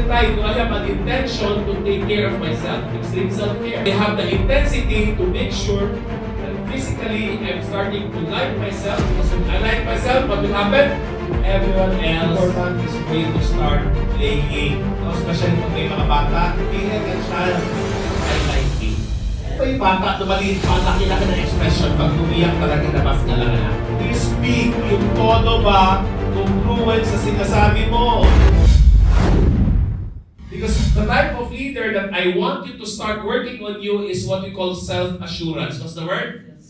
rin tayo, do I have an intention to take care of myself? Extreme self-care. I have the intensity to make sure that physically I'm starting to like myself. Because when I like myself, what will happen? Everyone else is going to start playing. Especially kung may mga bata, tingnan ka child, I like me. Ito yung bata, lumaliit pa, laki-laki ng expression, pag umiyak talaga labas na lang na. You speak, yung tono ba, congruent sa sinasabi mo. Because the type of leader that I want you to start working on you is what we call self-assurance. What's the word?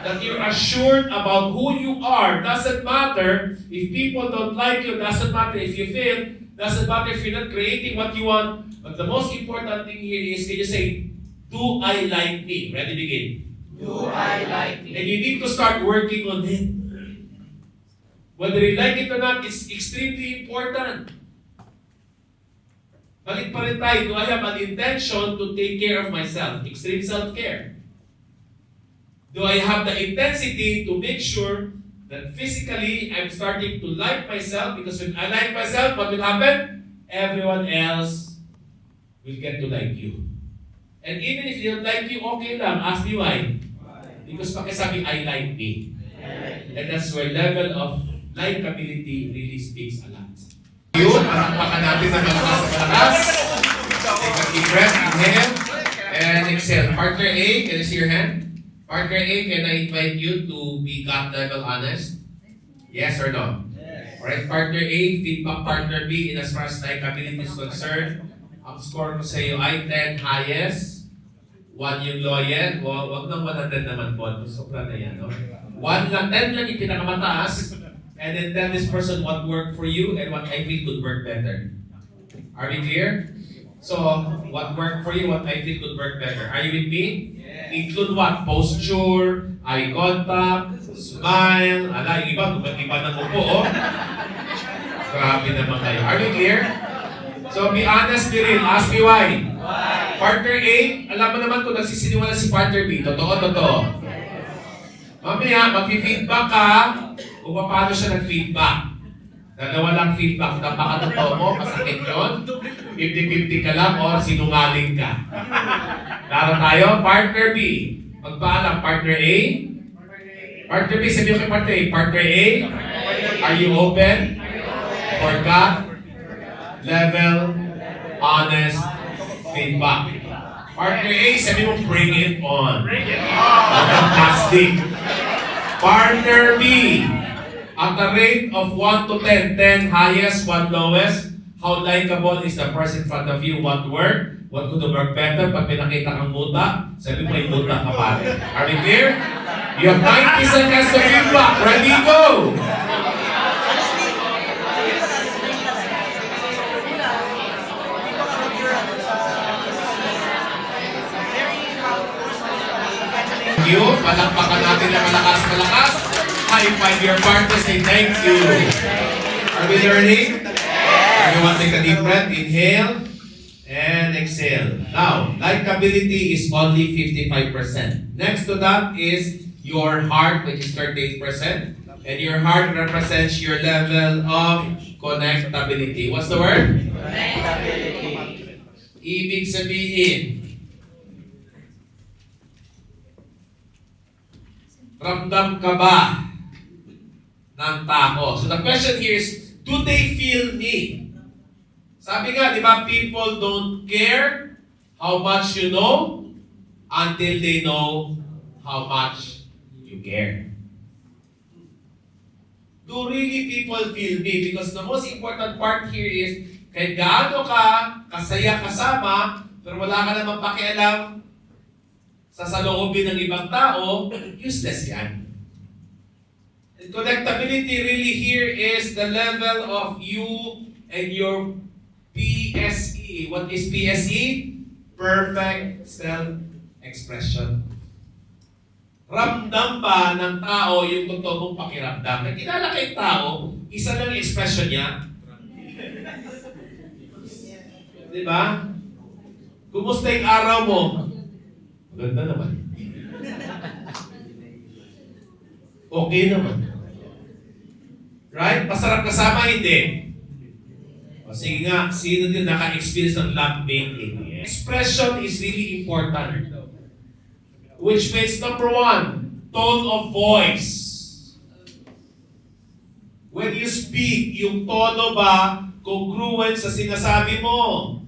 That you're assured about who you are. Doesn't matter if people don't like you. Doesn't matter if you fail. Doesn't matter if you're not creating what you want. But the most important thing here is, can you say, do I like me? Ready, begin. Do I like me? And you need to start working on it. Whether you like it or not, it's extremely important. Balik pa rin tayo, do I have an intention to take care of myself? Extreme self-care. Do I have the intensity to make sure that physically I'm starting to like myself? Because when I like myself, what will happen? Everyone else will get to like you. And even if they don't like you, okay lang. Ask me why. Because pakisabi, I like me. And that's where level of likability really speaks a lot. Yun, palakpakan natin ng malakas. Take a deep breath, inhale, and exhale. Partner A, can I see your hand? Partner A, can I invite you to be gut level honest? Yes or no? Yes. Alright, partner A, feedback partner B, in as far as likability is concerned, ang score ko sa iyo ay 10 highest, 1 yung loyal, wag nang 100 naman po, sobra na yan, no? 1 lang, 10 lang yung pinakamataas, and then tell this person what worked for you and what I feel could work better. Are we clear? So, what worked for you, what I feel could work better. Are you with me? Yes. Include what? Posture, eye contact, smile. Ala, yung iba, iba ng upo, oh. Grabe naman kayo. Are we clear? So, be honest, be real. Ask me why. Why? Partner A, alam mo naman kung nagsisiniwala si partner B. Totoo. Mamaya, mag-feedback ka kung paano siya nag-feedback. Dalawa lang feedback. Napakatotoo mo, masakit yun. 50-50 ka lang or sinungaling ka. Laro tayo, partner B. Magpaalam, partner A. Partner B, sabi ko kay partner A. Partner A, are you open for gut, level, honest feedback? Partner A, sabi mo, bring it on. Fantastic. Partner B, at a rate of 1 to 10, 10 highest, 1 lowest, how likable is the person in front of you? What worked? What could work better? Pag pinakita kang muta, sabi mo, muta ka pare. Are we clear? You have 90 seconds to feedback. Ready, go! Thank you. Palakpakan natin na malakas. High five your partner. Say thank you. Are we learning? Everyone take a deep breath. Inhale and exhale. Now, likability is only 55%. Next to that is your heart, which is 38%. And your heart represents your level of connectability. What's the word? Connectability. Ibig sabihin, ramdam ka ba ng tao? So the question here is, do they feel me? Sabi nga, di ba, people don't care how much you know until they know how much you care. Do really people feel me? Because the most important part here is, kahit gaano ka kasaya kasama, pero wala ka namang pakialam sa saloobin ng ibang tao, useless yan. And connectability really here is the level of you and your PSE. What is PSE? Perfect self-expression. Ramdam ba ng tao yung totoo mong pakiramdam? Nakilala kay tao, isa lang expression niya. Diba? Kumusta yung araw mo? Maganda naman. Okay naman. Right? Masarap kasama, hindi. Sige nga, sino din naka-experience ng love making? Expression is really important. Which means number one, tone of voice. When you speak, yung tono ba congruent sa sinasabi mo?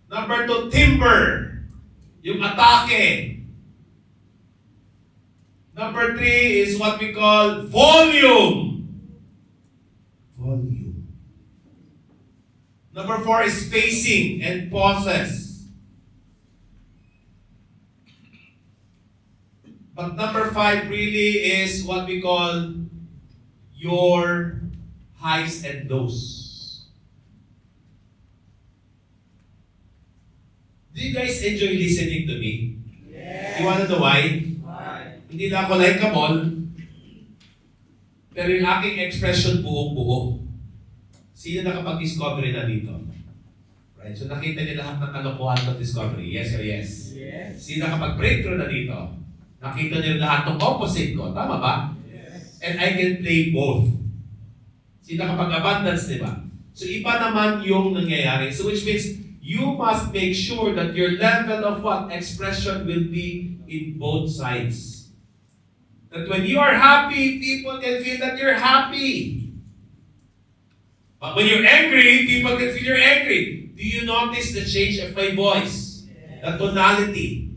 Number two, timbre. Yung atake. Number three is what we call volume. Volume. Number four is spacing and pauses. But number five really is what we call your highs and lows. Do you guys enjoy listening to me? Yes. You wanna know why? Why? Hindi na ako like a mall, pero yung aking expression buong-buo. Sino nakapag-discovery na dito? Right? So nakita niyo lahat ng kalokohan ng discovery. Yes or yes? Yes. Sino nakapag-breakthrough na dito? Nakita niyo lahat ng opposite ko. Tama ba? And I can play both. Sino nakapag-abundance, di ba? So iba naman yung nangyayari. So which means you must make sure that your level of what? Expression will be in both sides. That when you are happy, people can feel that you're happy. But when you're angry, people can feel you're angry. Do you notice the change of my voice? The tonality.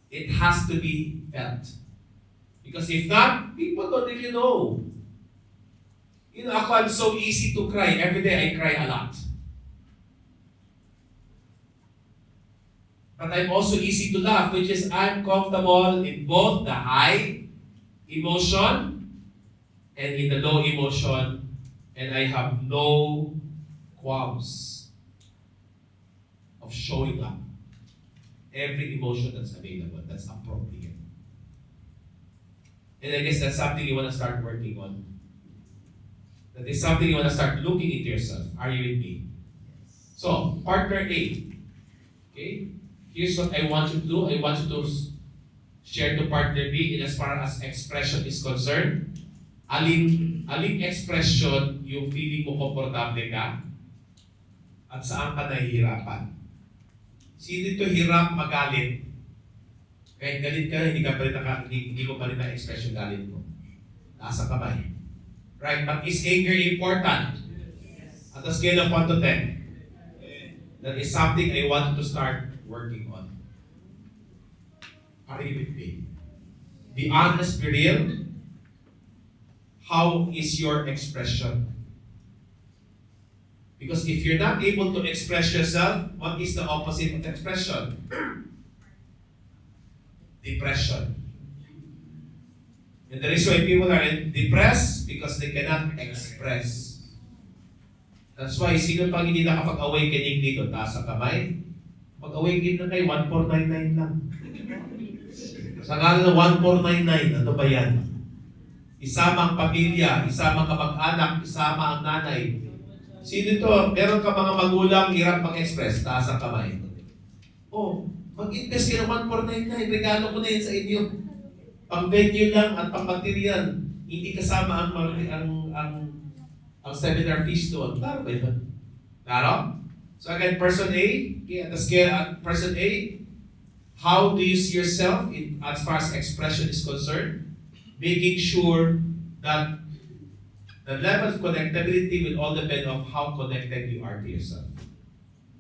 It has to be felt. Because if not, people don't really know. You know, ako, I'm so easy to cry. Every day I cry a lot. But I'm also easy to laugh, which is I'm comfortable in both the high emotion and in the low emotion, and I have no qualms of showing up. Every emotion that's available, that's appropriate. And I guess that's something you want to start working on. That is something you want to start looking into yourself. Are you with me? So, partner A. Okay? Here's what I want you to do. I want you to share to partner B in as far as expression is concerned. Aling expression yung feeling mo komportable ka at saan ka nahihirapan. Sino ito hirap magalit? Kahit galit ka, hindi mo pa rin na-express yung galit mo. Nasa kamay. Right? But is anger important? At a scale of 1 to 10. That is something I want to start working on. Are you with me? Be honest, be real. How is your expression? Because if you're not able to express yourself, what is the opposite of expression? Depression. And the reason why people are depressed because they cannot express. That's why, sino pang hindi nakapag-awakening dito? Taas ang kamay. Pag-awaken na kayo, 1499 lang. Sa ngalan ng 1499, ano ba yan? Isama ang pamilya, isama ang kamag-anak, isama ang nanay. Sino ito? Meron ka mga magulang, hirap mag-express, taas ang kamay. Oh, mag-invest ka ng 1499, regalo ko na yun sa inyo. Pang-venue lang at pang-material. Hindi kasama ang seminar fees doon. Klaro ba yun? Klaro? So again, person A, okay, at the scale at person A, how do you see yourself as far as expression is concerned? Making sure that the level of connectability will all depend on how connected you are to yourself.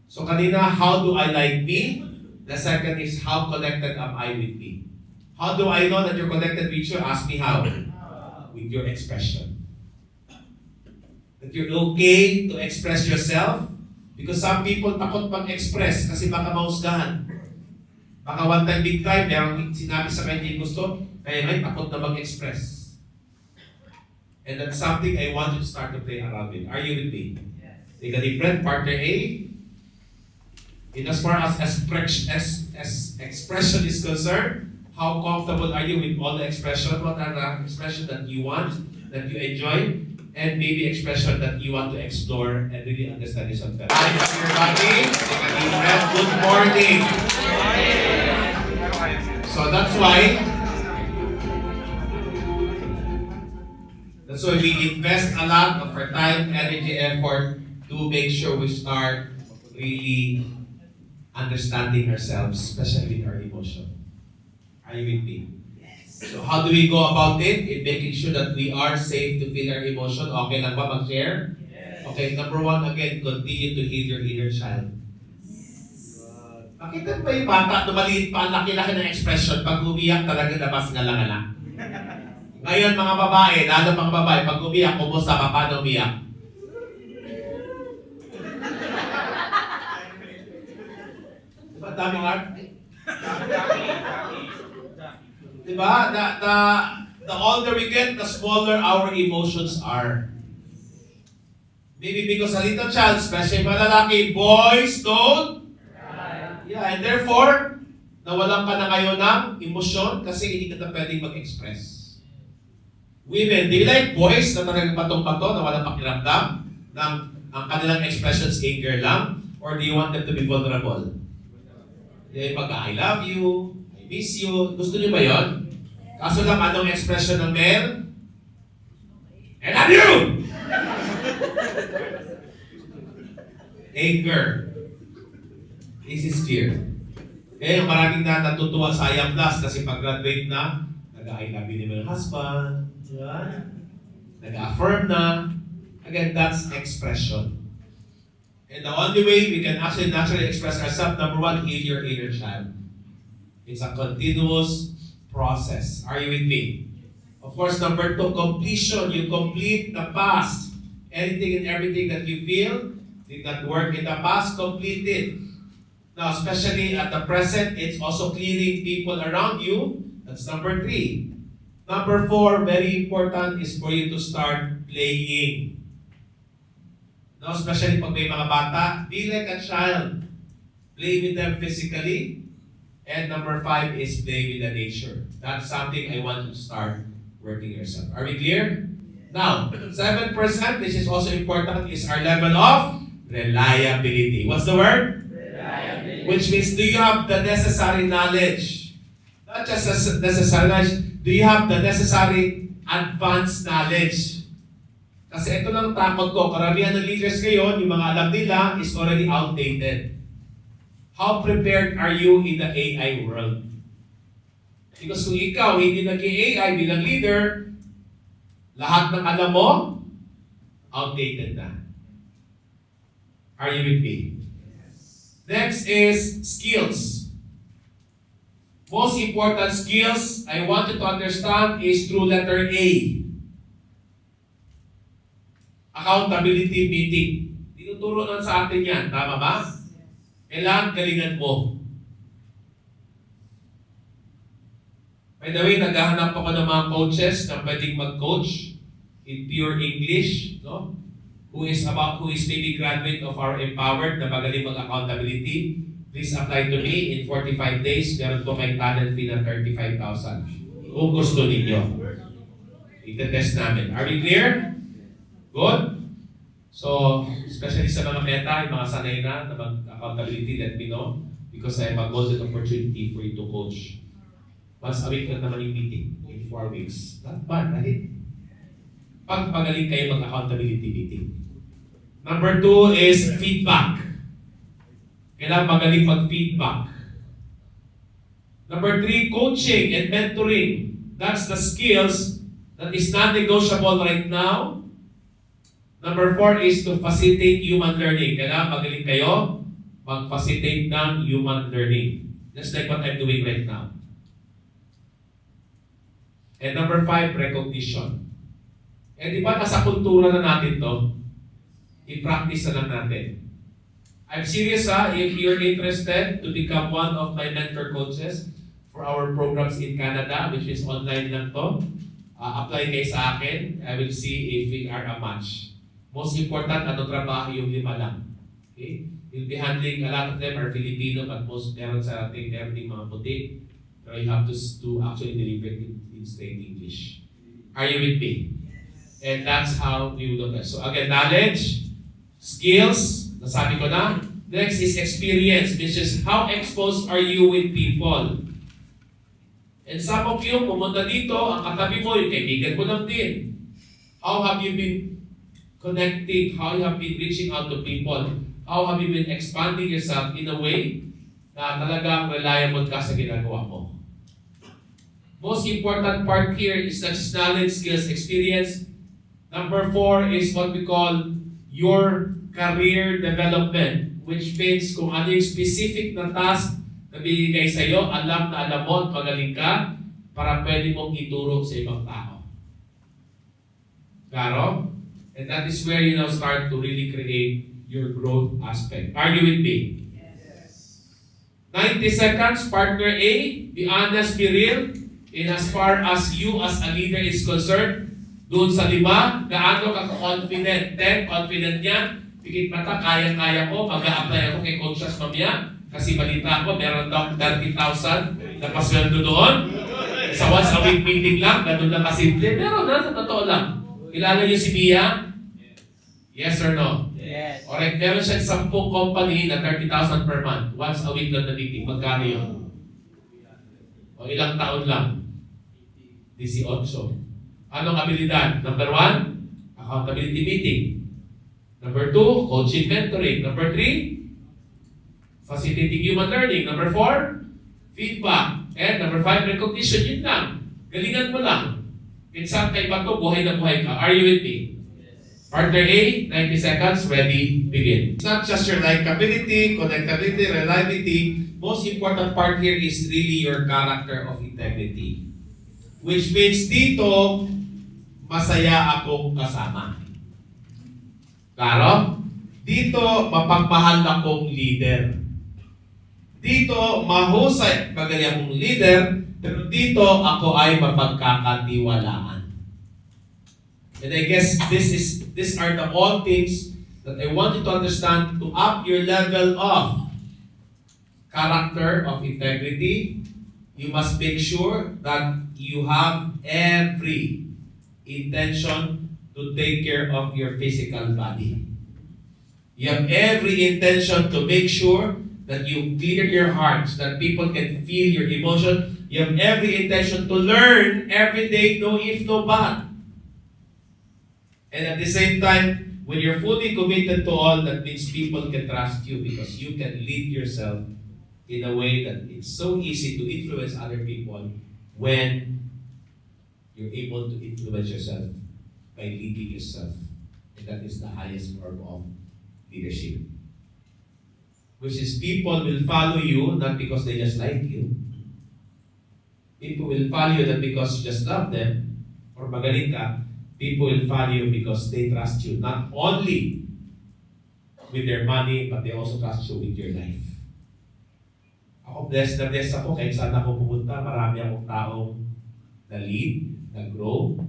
So kanina, how do I like me? The second is, how connected am I with me? How do I know that you're connected with you? Ask me how. With your expression. That you're okay to express yourself. Because some people takot mag-express kasi baka mahusgahan. Baka one time, big time, merong sinabi sa kanya yung gusto, kaya may takot na mag-express. And that's something I want you to start to play around with. Are you with me? Yes. Take a deep breath. Partner A. In as far as expression is concerned, how comfortable are you with all the expression? What are the expression that you want, that you enjoy, and maybe expression that you want to explore and really understand yourself better? Hi, everybody. Take a deep breath. Good morning. So that's why we invest a lot of our time, energy, effort to make sure we start really understanding ourselves, especially with our emotion. Are you with me? So how do we go about it? In making sure that we are safe to feel our emotion. Okay lang ba mag-share? Okay, number one, again, continue to heal your inner child. Nakita ba yung bata na maliit pa, ang laki-laki ng expression, pag umiyak talaga labas nga lang. Ngayon mga babae, lalo mga babae, pag umiyak, kumusta pa, paano umiyak? Diba daming art? Diba? The older we get, the smaller our emotions are. Maybe because a little child, especially mga lalaki, boys don't. Yeah, and therefore, nawalan ka na ngayon ng emosyon kasi hindi ka na pwedeng mag-express. Women, do you like boys na talagang patong-pato na walang pakiramdam? Ang kanilang expressions anger lang? Or do you want them to be vulnerable? I love you, I miss you. Gusto niyo ba yun? Kaso lang, anong expression ng male? I love you! Anger. This is fear. Kaya yung maraming natutuwa sa IAM Plus kasi pag-graduate na, nag-I love you naman ng husband, nag-affirm na. Again, that's expression. And the only way we can actually naturally express ourselves, number one, heal your inner child. It's a continuous process. Are you with me? Of course, number two, completion. You complete the past. Anything and everything that you feel did not work in the past, complete it. Now, especially at the present, it's also clearing people around you. That's number three. Number four, very important, is for you to start playing. Now, especially pag may mga bata, be like a child. Play with them physically. And number five is play with the nature. That's something I want you to start working yourself. Are we clear? Now, 7%, which is also important, is our level of reliability. What's the word? Reliability. Which means, do you have the necessary knowledge? Not just necessary knowledge, do you have the necessary advanced knowledge? Kasi ito lang takot ko, karamihan ng leaders ngayon, yung mga alam nila is already outdated. How prepared are you in the AI world? Because kung ikaw hindi nag-AI bilang leader, lahat ng alam mo, outdated na. Are you with me? Next is skills. Most important skills I want you to understand is through letter A. Accountability meeting. Tinuturo lang sa atin yan. Tama ba? Kailangan galingan mo. By the way, naghahanap ako ng mga coaches na pwedeng mag-coach in pure English, no? Who is maybe graduate of our Empowered na magaling mag-accountability. Please apply to me in 45 days. Meron po may talent fee na 35,000. Kung gusto ninyo. Ita-test namin. Are we clear? Good? So, especially sa mga meta, yung mga sanay na mag-accountability, let me know. Because I have a golden opportunity for you to coach. Once a week lang naman yung meeting. In 4 weeks. Not bad, right? Pagpagaling kayo mag-accountability meeting. Number 2 is feedback. Kailangan magaling mag-feedback. Number 3, coaching and mentoring. That's the skills that is non-negotiable right now. Number 4 is to facilitate human learning. Kailangan magaling kayo mag-facilitate ng human learning. Just like what I'm doing right now. And number 5, recognition. Eh di ba nasa kultura na natin to? I-practice na lang natin. I'm serious if you're interested to become one of my mentor coaches for our programs in Canada, which is online lang to, apply kayo sa akin. I will see if we are a match. Most important, ano trabaho yung 5 lang. Okay? You'll be handling, a lot of them are Filipino, but most meron sa ating mga puti. So you have to actually deliver it in straight English. Are you with me? And that's how we will look at it. So again, knowledge, skills, nasabi ko na. Next is experience, which is how exposed are you with people. And some of you, pumunta dito, ang katabi mo, yung kaibigan mo lang din. How have you been connecting, how you have been reaching out to people, how have you been expanding yourself in a way na talagang reliable ka sa ginagawa mo. Most important part here is not just knowledge, skills, experience. Number 4 is what we call your career development, which means kung ano yung specific na task na binigay sa'yo, alam na alam mo at magaling ka para pwede mong ituro sa ibang tao. Claro? And that is where you now start to really create your growth aspect. Are you with me? Yes. 90 seconds, partner A, be honest, be real. In as far as you as a leader is concerned, doon sa 5, gaano ka confident? 10, confident niya. Pikit mata, kaya-kaya ko, mag-a-apply ako kay Coaches mamaya. Kasi balita ko, meron daw 30,000 na pasweldo doon. Sa once a week meeting lang, ganun lang kasimple. Pero na, sa totoo lang. Kilala niyo si Mia? Yes or no? Yes. Alright, meron siyang 10 company na 30,000 per month. Once a week lang na meeting. Magkano yun? O ilang taon lang? 18. Anong abilidad? Number 1, accountability meeting. Number 2, coaching mentoring. Number 3, facilitating human learning. Number 4, feedback. And number 5, recognition. Yun lang. Galingan mo lang. Minsan kay bato, buhay na buhay ka. Are you with me? Yes. Partner A, 90 seconds, ready, begin. It's not just your likability, connectability, reliability. Most important part here is really your character of integrity. Which means dito, masaya akong kasama. Klaro? Dito, mapagmahal akong leader. Dito, mahusay, magaling akong leader, pero dito, ako ay mapagkakatiwalaan. And I guess these are the all things that I want you to understand to up your level of character, of integrity. You must make sure that you have every intention to take care of your physical body. You have every intention to make sure that you clear your heart so that people can feel your emotion. You have every intention to learn every day, no if, no but. And at the same time, when you're fully committed to all, that means people can trust you because you can lead yourself in a way that it's so easy to influence other people when you're able to influence yourself by leading yourself. And that is the highest form of leadership. Which is people will follow you not because they just like you. People will follow you not because you just love them or magaling ka. People will follow you because they trust you not only with their money but they also trust you with your life. Ako blessed ako kahit saan ako pumunta, marami akong taong na-lead, nag-grow.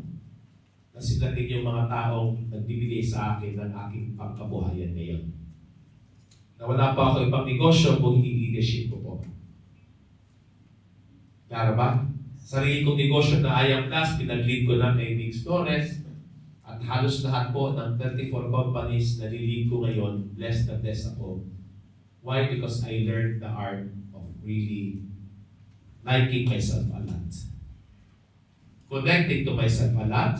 Na sila din yung mga taong nagbibigay sa akin ng aking pangkabuhayan ngayon. Na wala pa ako ibang negosyo kung hindi leadership ko po. Klaro ba? Sarili kong negosyo na IAM Plus, pinag-lead ko na kay Nick Torres. At halos lahat po ng 34 companies na nilid ko ngayon, blessed na blessed ako. Why? Because I learned the art of really liking myself a lot. Connecting to myself a lot.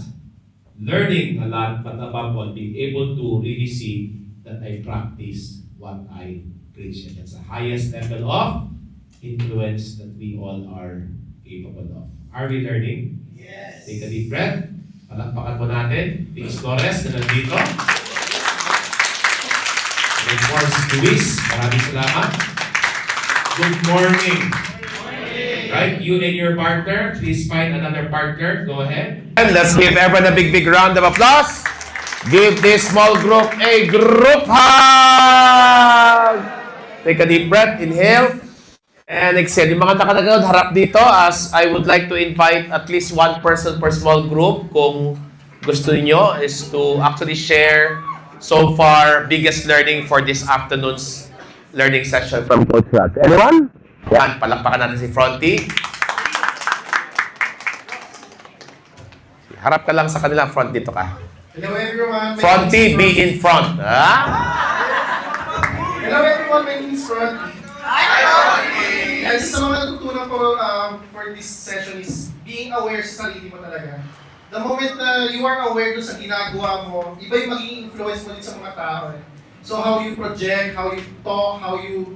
Learning a lot, but above all, being able to really see that I practice what I preach. And that's the highest level of influence that we all are capable of. Are we learning? Yes. Take a deep breath. Palakpakan mo natin. Nick Torres na nandito. And of course, Luis, maraming salamat. Good morning. Right? You and your partner, please find another partner. Go ahead. And let's give everyone a big round of applause. Give this small group a group hug. Take a deep breath, inhale, and exhale. Yung mga nakatagod, harap dito as I would like to invite at least one person per small group kung gusto niyo is to actually share so far biggest learning for this afternoon's learning session from Coach Rod. Anyone? Yan, palakpakan natin si Fronty. Harap ka lang sa kanila, front dito ka. Hello everyone. Fronty, be in front. Ha? Hello everyone, my name is Fronty. And sa mga natutunan ko for this session is being aware sa sarili mo talaga. the moment na you are aware doon sa ginagawa mo, iba yung magiging influence mo din sa mga tao. Eh. So how you project, how you talk, yung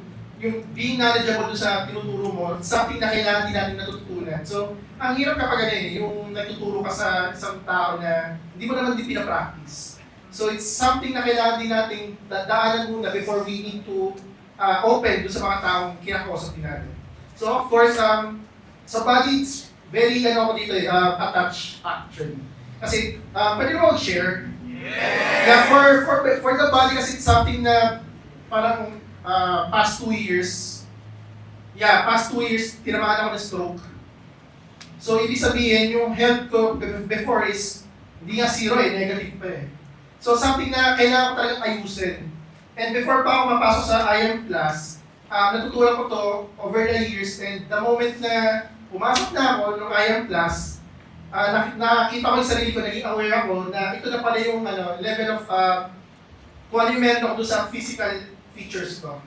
being knowledgeable doon sa tinuturo mo, something na kailangan din natin natutunan. So, ang hirap kapag ano eh, yung nagtuturo ka sa isang tao na hindi mo naman din pinapractice. So, it's something na kailangan din nating daanan muna before we need to open doon sa mga taong kinakausap din natin. So, of course, sa body, it's very, ako dito attached actually. Kasi, pwede mo mag-share. Yeah, for the body kasi it's something na parang past 2 years, tinamaan ako ng stroke. So, ibig sabihin, yung health ko before is, hindi nga zero negative pa eh. So, something na kailangan ko talagang ayusin. And before pa ako mapasok sa IM class, natutunan ko to over the years, and the moment na pumasok na ako ng IM class, nakita ko yung sarili ko, naging aware ako na ito na pala yung level of kung ano yung meron ako doon sa physical features ko.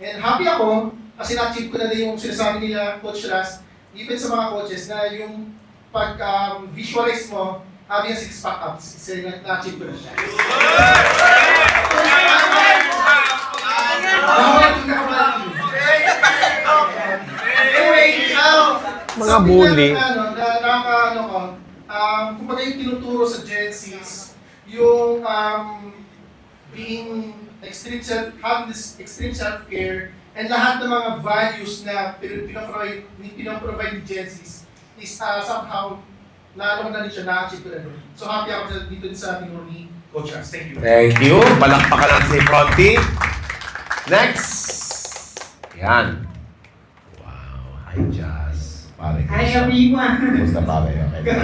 And happy ako kasi na-achieve ko na din yung sinasabi nila Coach Ras, even sa mga coaches na yung pag-visualize mo, having a six-pack abs, kasi na-achieve ko na siya. Anyway, Mga bully. Kumbaga yung tinuturo sa Gen Zs, yung being having this extreme self-care, and lahat ng mga values na pinaprovide ni Gen Zs is somehow na rin siya, na-achieve ko na rin. So happy ako dito sa tinuro ni Coach Ras. Thank you. Thank you. Palakpakan natin si Fronty. Next. Yan. Wow. Hi, Jazz. Pare. Hi everyone! Kumusta pare? Okay.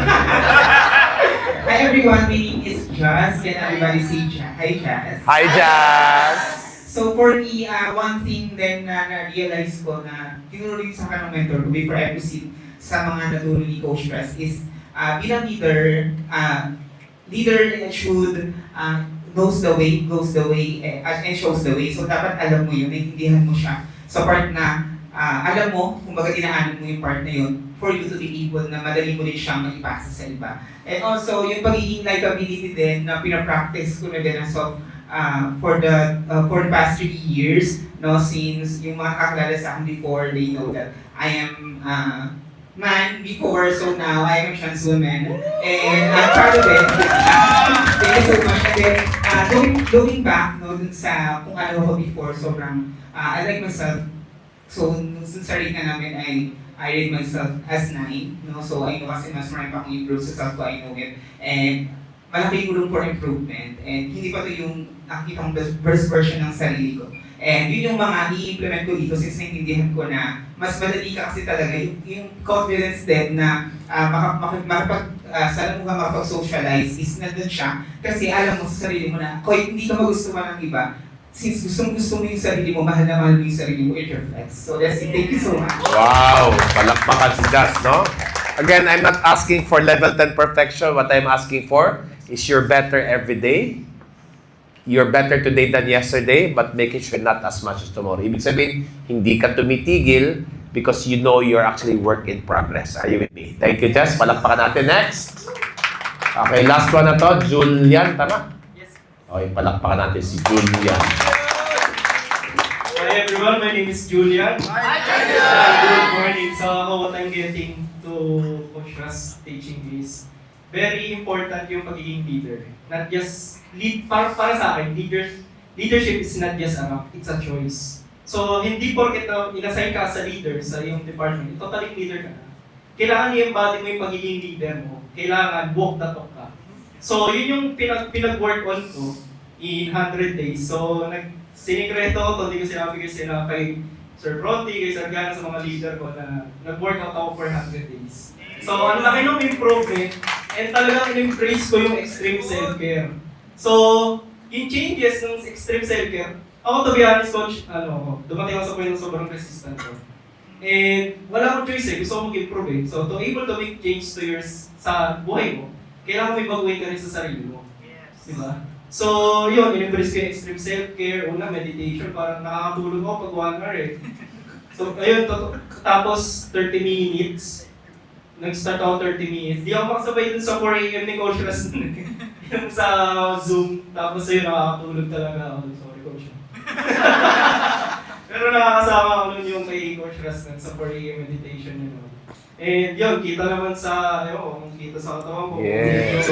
Hi everyone, my name is Jazz. Can everybody say hi Jazz? Hi, Jazz. So for me, one thing then na na-realize ko na tinuro rin sa akin ng mentor ko before I proceed sa mga naturo ni Coach Ras is bilang leader, leader should knows the way, goes the way, and shows the way. So dapat alam mo yun, naiintindihan mo siya sa part na alam mo, kumbaga dinaanan mo yung part na yun for you to be able na madali mo rin siyang maipasa sa iba. And also, yung pagiging likability din na pinapractice ko na din as of for the past 3 years, no, since yung mga kakilala sa akin before, they know that I am man before, so now I am a trans woman, and I'm proud of it. Thank you so much. And then, looking back, no, dun sa kung ano ako before, sobrang, I like myself. So, nung sarili na namin, I rate myself as 9, no? So, I know kasi mas marami pa akong improve sa self ko, I know it. And malaking room for improvement. And hindi pa ito yung nakikita kong best version ng sarili ko. And yun yung mga i-implement ko dito since naintindihan ko na mas madali ka kasi talaga yung confidence din na sana mo ka makapag-socialize is nandun siya kasi alam mo sa sarili mo na kahit hindi ka magustuhan ng iba, since gusto mo yung sarili mo, mahal na mahal mo yung sarili mo, it reflects. So that's it. Thank you so much. Wow. Palakpakan si Jazz, no? Again, I'm not asking for level 10 perfection. What I'm asking for is you're better every day. You're better today than yesterday, but making sure not as much as tomorrow. Ibig sabihin, hindi ka tumitigil because you know you're actually work in progress. Are you with me? Thank you, Jess. Palakpakan natin. Next. Okay, last one na to. Julian, tama? Yes. Okay, palakpakan natin si Julian. Hi everyone, my name is Julian. Hi Julian! Good morning. So what I'm getting to Coach Ras teaching is very important yung pagiging leader. Not just para sa akin, leadership is not just it's a choice. So hindi porket inassign ka sa leader sa iyong department, totally leader ka na. Kailangan i-embody mo yung pagiging leader mo. Kailangan walk the talk ka. So yun yung pinag-work on ko in 100 days. So sinikreto ko, hindi ko sinabi kay Sir Bronte, kay Sir Gana sa mga leader ko na nag-workout ako for 100 days. So ang laki ng improvement and talagang in-embrace ko yung extreme self-care. So, yung changes ng extreme self-care, ako to be honest, Coach, dumating ako sa point ng sobrang resistant ko. And wala akong choice gusto ko mag-improve eh. So, to able to make change to yours sa buhay mo, kailangan may baguhin ka rin sa sarili mo. Yes. Diba? So, yun, in-embrace ko yung extreme self-care, una, meditation, parang nakakatulog ako pag 1 hour eh. So, ayun, tapos 30 minutes, nag-start ako 30 minutes. Di ako makasabay dun sa 4 AM ni Coach Ras. Yung sa Zoom. Tapos ayun, nakakatulog talaga ako. Sorry, Coach. Pero nakakasama ako nun yung kay Coach Ras sa 4 AM meditation yun. And yun, kita naman sa, ayun, kita sa katawan ko. Yes.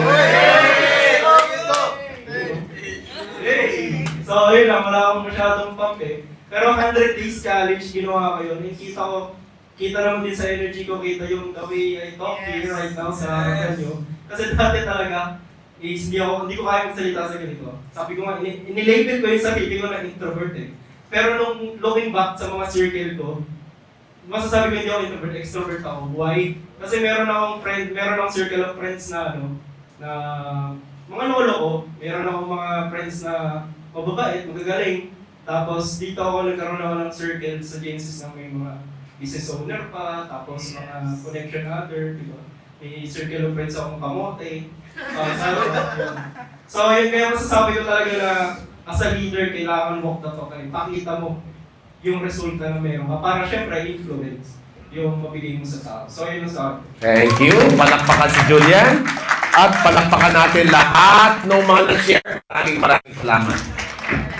Hey! So, yun lang, wala akong masyadong pump eh. Pero 100 days challenge, ginawa ko yun. Kita naman din sa energy ko, kita yung the way I talk here right now sa kanyo. Kasi dati talaga, is hindi ko kaya magsalita sa ganito. Sabi ko nga, inilabel ko yung sarili ko na introvert eh. Pero nung looking back sa mga circle ko, masasabi ko hindi ako introvert, extrovert ako. Why? Kasi meron akong circle of friends na na mga lolo ko, meron akong mga friends na mababait, magagaling. Tapos dito nagkaroon ako ng circle sa Genesis na may mga business owner pa, tapos mga connection other, di ba? May circle of friends akong kamote. So yun kaya masasabi ko talaga na as a leader, kailangan walk the talk. Pakita mo yung resulta na meron ka para syempre influence yung mabigay mo sa tao. So yun ang sabi. Thank you. Palakpakan si Julian. At palakpakan natin lahat ng mga nag-share. Maraming salamat.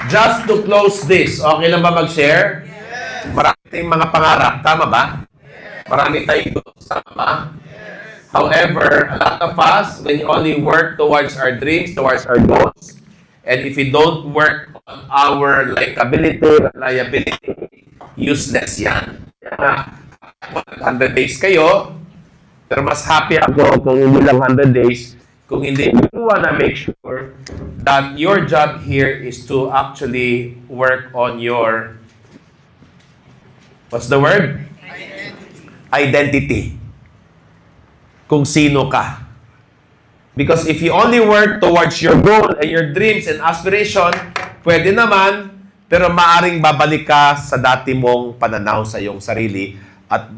Just to close this, okay lang ba mag-share? Yes. Marami tayong mga pangarap. Tama ba? Yes. Marami tayong goals. Tama ba? Yes. However, a lot of us, when you only work towards our dreams, towards our goals, and if we don't work on our likability, reliability, useless yan. 100 days kayo, pero mas happy ako kung hindi lang 100 days, kung hindi, you wanna make sure that your job here is to actually work on your, what's the word? Identity. Kung sino ka. Because if you only work towards your goal and your dreams and aspiration, pwede naman, pero maaring babalik ka sa dati mong pananaw sa iyong sarili at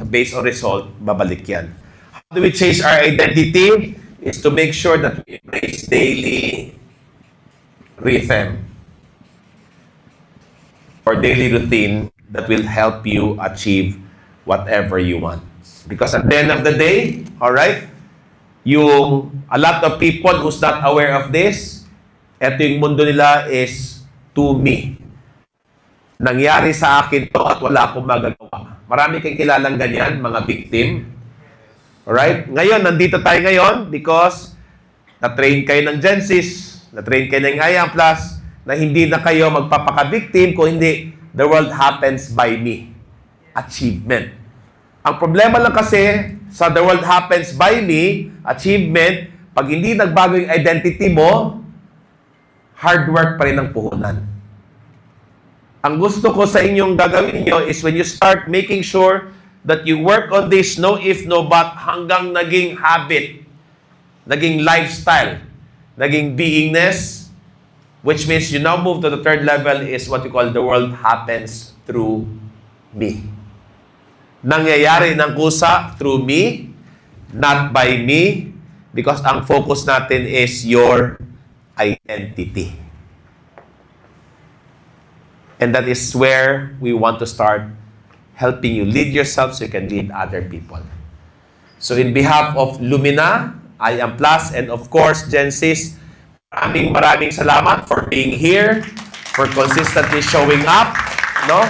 based on result, babalik yan. How do we change our identity? Is to make sure that we embrace daily rhythm or daily routine that will help you achieve whatever you want. Because at the end of the day, alright, a lot of people who's not aware of this, eto yung mundo nila is to me. Nangyari sa akin to at wala akong magagawa. Marami kang kilalang ganyan, mga victim. Alright? Ngayon, nandito tayo ngayon because na-train kayo ng Genesis, na-train kayo ng IAM Plus, na hindi na kayo magpapaka-victim, kung hindi, the world happens by me. Achievement. Ang problema lang kasi, sa the world happens by me, achievement, pag hindi nagbago yung identity mo, hard work pa rin ang puhunan. Ang gusto ko sa inyong gagawin nyo is when you start making sure that you work on this no if, no but, hanggang naging habit, naging lifestyle, naging beingness, which means you now move to the third level is what you call the world happens through me. Nangyayari ng kusa through me, not by me, because ang focus natin is your identity. And that is where we want to start helping you lead yourself so you can lead other people. So in behalf of Lumina, IAM Plus, and of course, Genesis, maraming salamat for being here, for consistently showing up, no?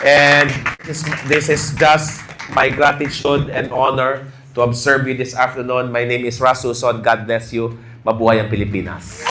And this is just my gratitude and honor to observe you this afternoon. My name is Ras Suson. God bless you. Mabuhay ang Pilipinas.